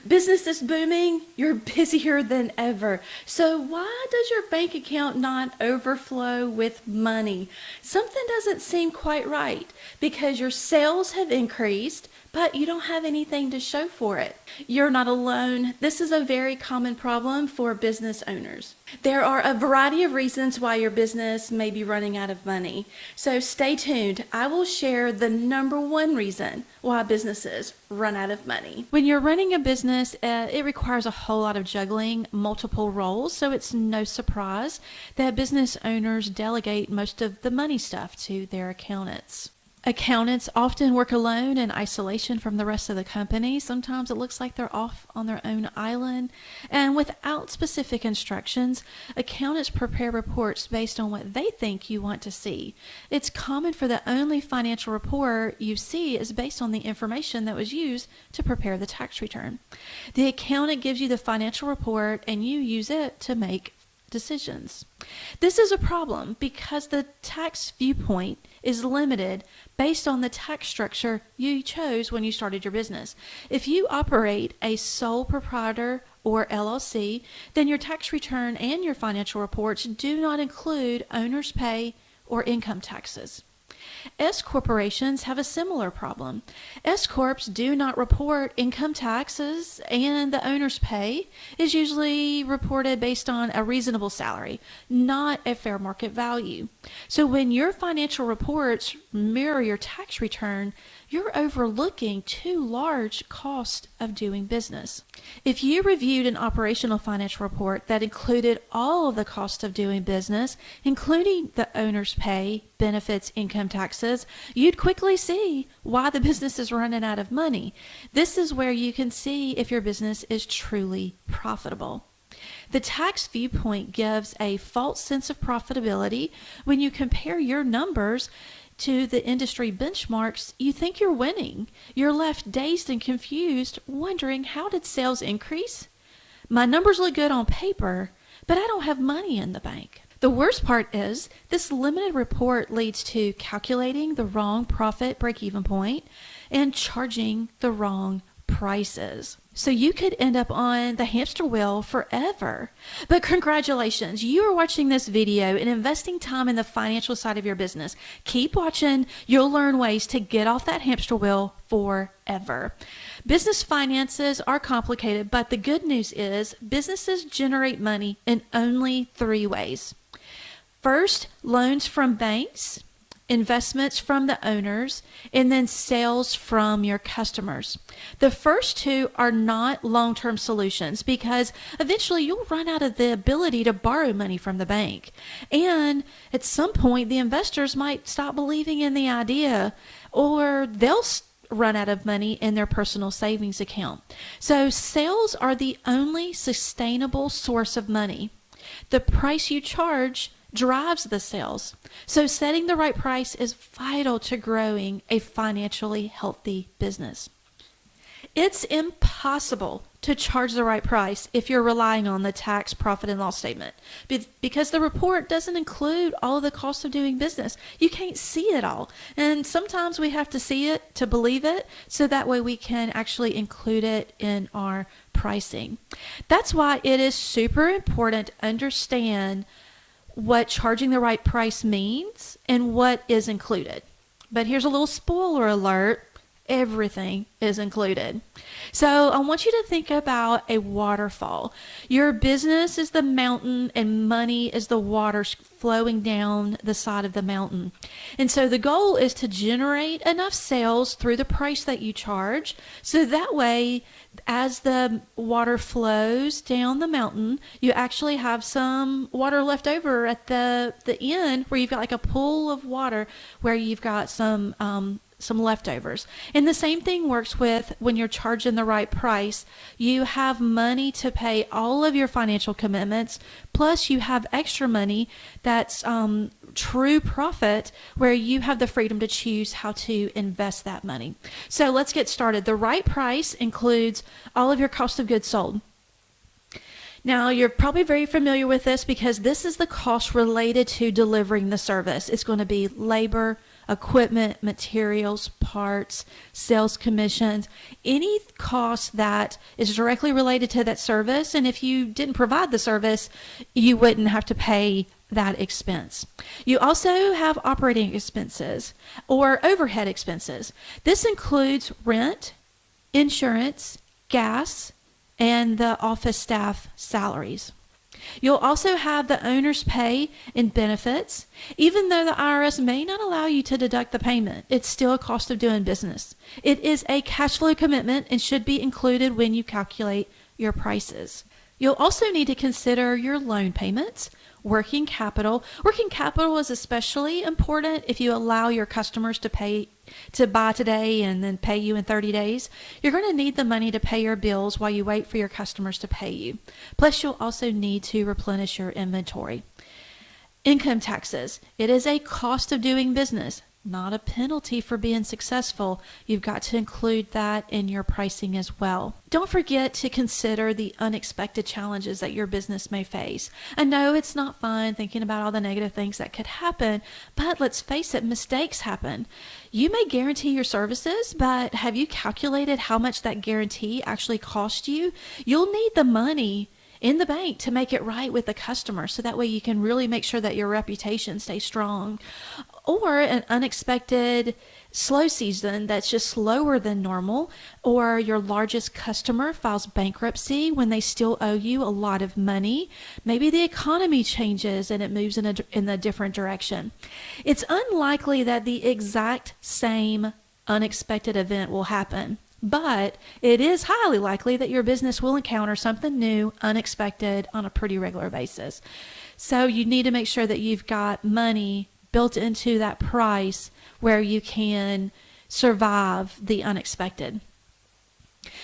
Business is booming, you're busier than ever. So, why does your bank account not overflow with money? Something doesn't seem quite right because your sales have increased, but you don't have anything to show for it. You're not alone. This is a very common problem for business owners. There are a variety of reasons why your business may be running out of money. So stay tuned. I will share the number one reason why businesses run out of money. When you're running a business, it requires a whole lot of juggling, multiple roles. So it's no surprise that business owners delegate most of the money stuff to their accountants. Accountants often work alone in isolation from the rest of the company. Sometimes it looks like they're off on their own island. And without specific instructions, accountants prepare reports based on what they think you want to see. It's common for the only financial report you see is based on the information that was used to prepare the tax return. The accountant gives you the financial report and you use it to make decisions. This is a problem because the tax viewpoint is limited based on the tax structure you chose when you started your business. If you operate a sole proprietor or LLC, then your tax return and your financial reports do not include owner's pay or income taxes. S corporations have a similar problem. S corps do not report income taxes, and the owner's pay is usually reported based on a reasonable salary, not a fair market value. So when your financial reports mirror your tax return, you're overlooking too large cost of doing business. If you reviewed an operational financial report that included all of the cost of doing business, including the owner's pay, benefits, income taxes, you'd quickly see why the business is running out of money. This is where you can see if your business is truly profitable. The tax viewpoint gives a false sense of profitability. When you compare your numbers to the industry benchmarks, you think you're winning. You're left dazed and confused, wondering, how did sales increase? My numbers look good on paper, but I don't have money in the bank. The worst part is this limited report leads to calculating the wrong profit break-even point and charging the wrong prices. So you could end up on the hamster wheel forever. But congratulations, you are watching this video and investing time in the financial side of your business. Keep watching. You'll learn ways to get off that hamster wheel forever. Business finances are complicated, but the good news is businesses generate money in only 3 ways. First, loans from banks, investments from the owners, and then sales from your customers. The first 2 are not long-term solutions because eventually you'll run out of the ability to borrow money from the bank. And at some point, the investors might stop believing in the idea, or they'll run out of money in their personal savings account. So sales are the only sustainable source of money. The price you charge drives the sales. So setting the right price is vital to growing a financially healthy business. It's impossible to charge the right price if you're relying on the tax profit and loss statement because the report doesn't include all of the costs of doing business. You can't see it all. And sometimes we have to see it to believe it, so that way we can actually include it in our pricing. That's why it is super important to understand what charging the right price means and what is included. But here's a little spoiler alert. Everything is included. So I want you to think about a waterfall. Your business is the mountain and money is the water flowing down the side of the mountain. And so the goal is to generate enough sales through the price that you charge. So that way, as the water flows down the mountain, you actually have some water left over at the end where you've got like a pool of water where you've got some leftovers. And the same thing works with when you're charging the right price. You have money to pay all of your financial commitments, plus you have extra money that's true profit where you have the freedom to choose how to invest that money. So let's get started. The right price includes all of your cost of goods sold. Now, you're probably very familiar with this because this is the cost related to delivering the service. It's going to be labor, equipment, materials, parts, sales commissions, any cost that is directly related to that service. And if you didn't provide the service, you wouldn't have to pay that expense. You also have operating expenses or overhead expenses. This includes rent, insurance, gas, and the office staff salaries. You'll also have the owner's pay and benefits. Even though the IRS may not allow you to deduct the payment, it's still a cost of doing business. It is a cash flow commitment and should be included when you calculate your prices. You'll also need to consider your loan payments, working capital. Working capital is especially important if you allow your customers to buy today and then pay you in 30 days. You're going to need the money to pay your bills while you wait for your customers to pay you. Plus, you'll also need to replenish your inventory. Income taxes. It is a cost of doing business, not a penalty for being successful. You've got to include that in your pricing as well. Don't forget to consider the unexpected challenges that your business may face. I know it's not fun thinking about all the negative things that could happen, but let's face it, mistakes happen. You may guarantee your services, but have you calculated how much that guarantee actually cost you? You'll need the money in the bank to make it right with the customer, so that way you can really make sure that your reputation stays strong. Or an unexpected slow season that's just slower than normal, or your largest customer files bankruptcy when they still owe you a lot of money. Maybe the economy changes and it moves in a different direction. It's unlikely that the exact same unexpected event will happen, but it is highly likely that your business will encounter something new, unexpected on a pretty regular basis. So you need to make sure that you've got money built into that price where you can survive the unexpected.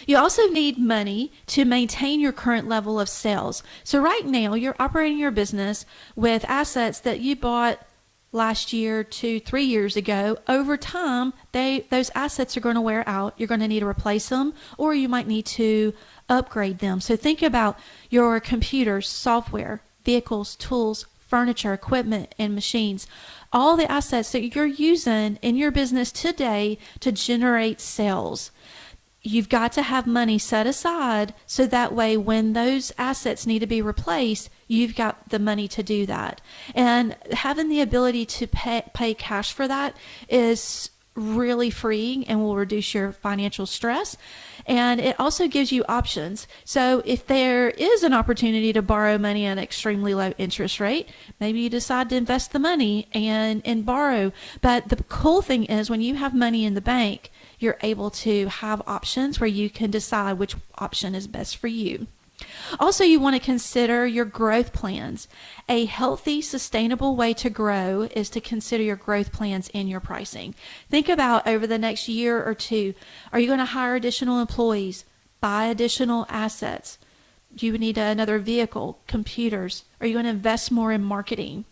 You also need money to maintain your current level of sales. So right now you're operating your business with assets that you bought last year to 3 years ago. Over time, those assets are going to wear out. You're going to need to replace them, or you might need to upgrade them. So think about your computers, software, vehicles, tools, furniture, equipment, and machines. All the assets that you're using in your business today to generate sales. You've got to have money set aside so that way when those assets need to be replaced, you've got the money to do that. And having the ability to pay cash for that is really freeing and will reduce your financial stress. And it also gives you options. So if there is an opportunity to borrow money at an extremely low interest rate, maybe you decide to invest the money and borrow. But the cool thing is when you have money in the bank, you're able to have options where you can decide which option is best for you. Also, you want to consider your growth plans. A healthy, sustainable way to grow is to consider your growth plans in your pricing. Think about over the next year or two, are you going to hire additional employees, buy additional assets? Do you need another vehicle, computers? Are you going to invest more in marketing?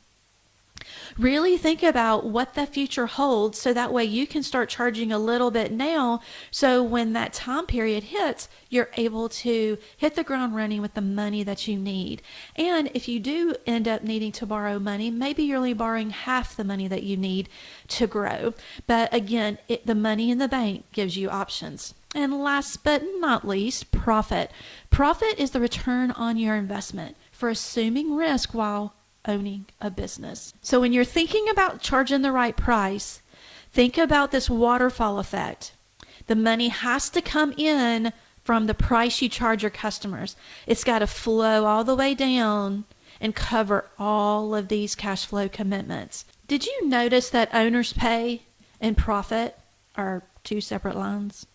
Really think about what the future holds so that way you can start charging a little bit now, so when that time period hits, you're able to hit the ground running with the money that you need. And if you do end up needing to borrow money, maybe you're only borrowing half the money that you need to grow. But again, the money in the bank gives you options. And last but not least, profit. Profit is the return on your investment for assuming risk while owning a business. So when you're thinking about charging the right price, think about this waterfall effect. The money has to come in from the price you charge your customers. It's got to flow all the way down and cover all of these cash flow commitments. Did you notice that owner's pay and profit are two separate lines?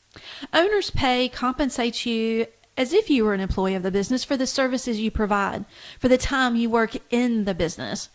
Owner's pay compensates you as if you were an employee of the business for the services you provide, for the time you work in the business.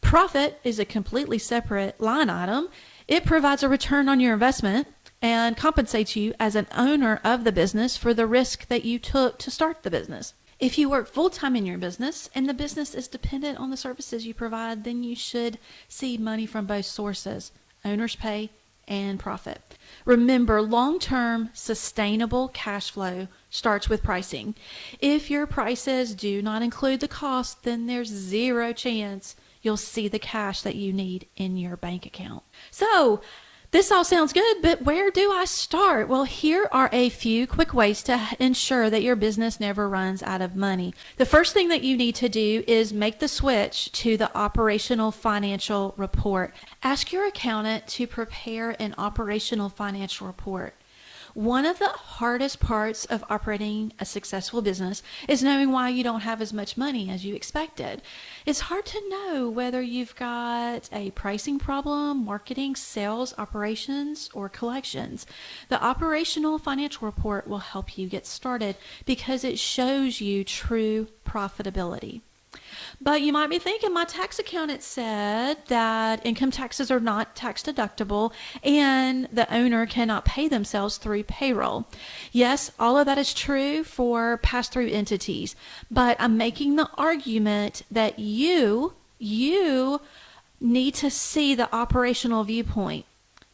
Profit is a completely separate line item. It provides a return on your investment and compensates you as an owner of the business for the risk that you took to start the business. If you work full-time in your business and the business is dependent on the services you provide, then you should see money from both sources, owner's pay and profit. Remember, long-term sustainable cash flow starts with pricing. If your prices do not include the cost, then there's zero chance you'll see the cash that you need in your bank account. So, this all sounds good, but where do I start? Well, here are a few quick ways to ensure that your business never runs out of money. The first thing that you need to do is make the switch to the operational financial report. Ask your accountant to prepare an operational financial report. One of the hardest parts of operating a successful business is knowing why you don't have as much money as you expected. It's hard to know whether you've got a pricing problem, marketing, sales, operations, or collections. The operational financial report will help you get started because it shows you true profitability. But you might be thinking, my tax accountant said that income taxes are not tax deductible and the owner cannot pay themselves through payroll. Yes, all of that is true for pass-through entities, but I'm making the argument that you need to see the operational viewpoint.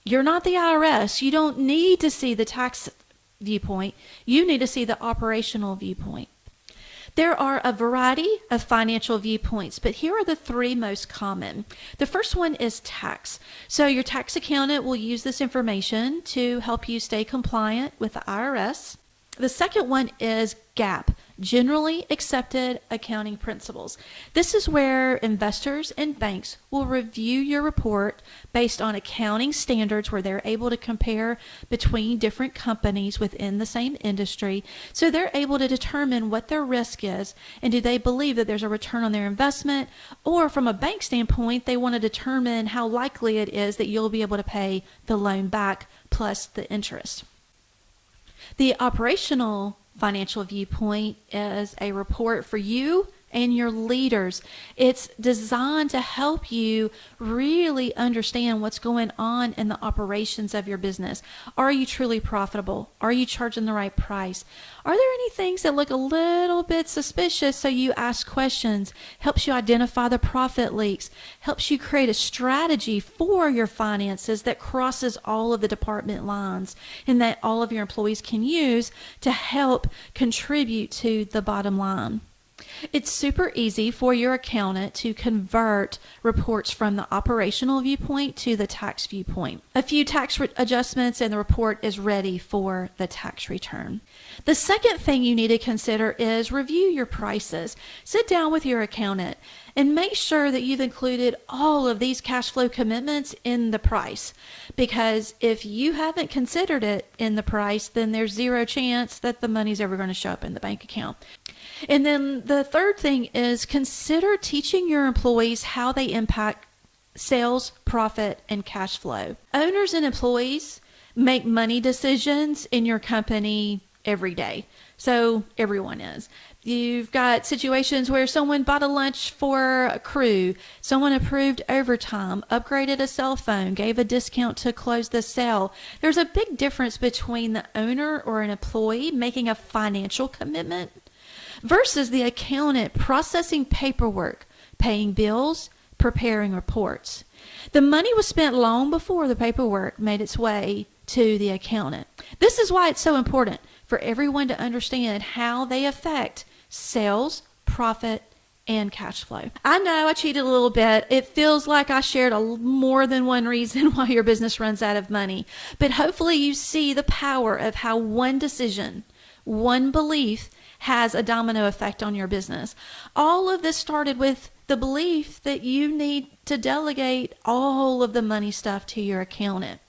You're not the IRS. You don't need to see the tax viewpoint. You need to see the operational viewpoint. There are a variety of financial viewpoints, but here are the three most common. The first one is tax. So your tax accountant will use this information to help you stay compliant with the IRS. The second one is GAAP, Generally Accepted Accounting Principles. This is where investors and banks will review your report based on accounting standards where they're able to compare between different companies within the same industry. So they're able to determine what their risk is and do they believe that there's a return on their investment, or from a bank standpoint, they want to determine how likely it is that you'll be able to pay the loan back plus the interest. The operational financial viewpoint is a report for you and your leaders. It's designed to help you really understand what's going on in the operations of your business. Are you truly profitable? Are you charging the right price? Are there any things that look a little bit suspicious? So you ask questions, helps you identify the profit leaks, helps you create a strategy for your finances that crosses all of the department lines and that all of your employees can use to help contribute to the bottom line. It's super easy for your accountant to convert reports from the operational viewpoint to the tax viewpoint. A few tax adjustments and the report is ready for the tax return. The second thing you need to consider is review your prices. Sit down with your accountant and make sure that you've included all of these cash flow commitments in the price. Because if you haven't considered it in the price, then there's zero chance that the money's ever going to show up in the bank account. And then the third thing is consider teaching your employees how they impact sales, profit, and cash flow. Owners and employees make money decisions in your company every day. So everyone is. You've got situations where someone bought a lunch for a crew, someone approved overtime, upgraded a cell phone, gave a discount to close the sale. There's a big difference between the owner or an employee making a financial commitment versus the accountant processing paperwork, paying bills, preparing reports. The money was spent long before the paperwork made its way to the accountant. This is why it's so important for everyone to understand how they affect sales, profit, and cash flow. I know I cheated a little bit. It feels like I shared more than one reason why your business runs out of money, but hopefully you see the power of how one decision, one belief has a domino effect on your business. All of this started with the belief that you need to delegate all of the money stuff to your accountant.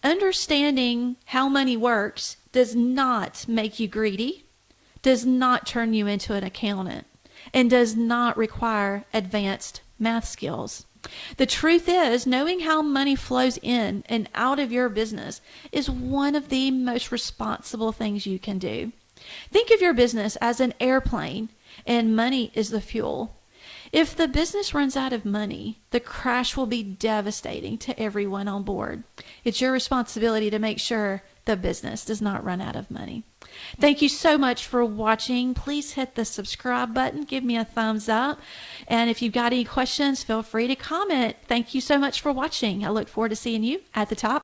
Understanding how money works does not make you greedy, does not turn you into an accountant, and does not require advanced math skills. The truth is, knowing how money flows in and out of your business is one of the most responsible things you can do. Think of your business as an airplane and money is the fuel. If the business runs out of money, the crash will be devastating to everyone on board. It's your responsibility to make sure the business does not run out of money. Thank you so much for watching. Please hit the subscribe button. Give me a thumbs up. And if you've got any questions, feel free to comment. Thank you so much for watching. I look forward to seeing you at the top.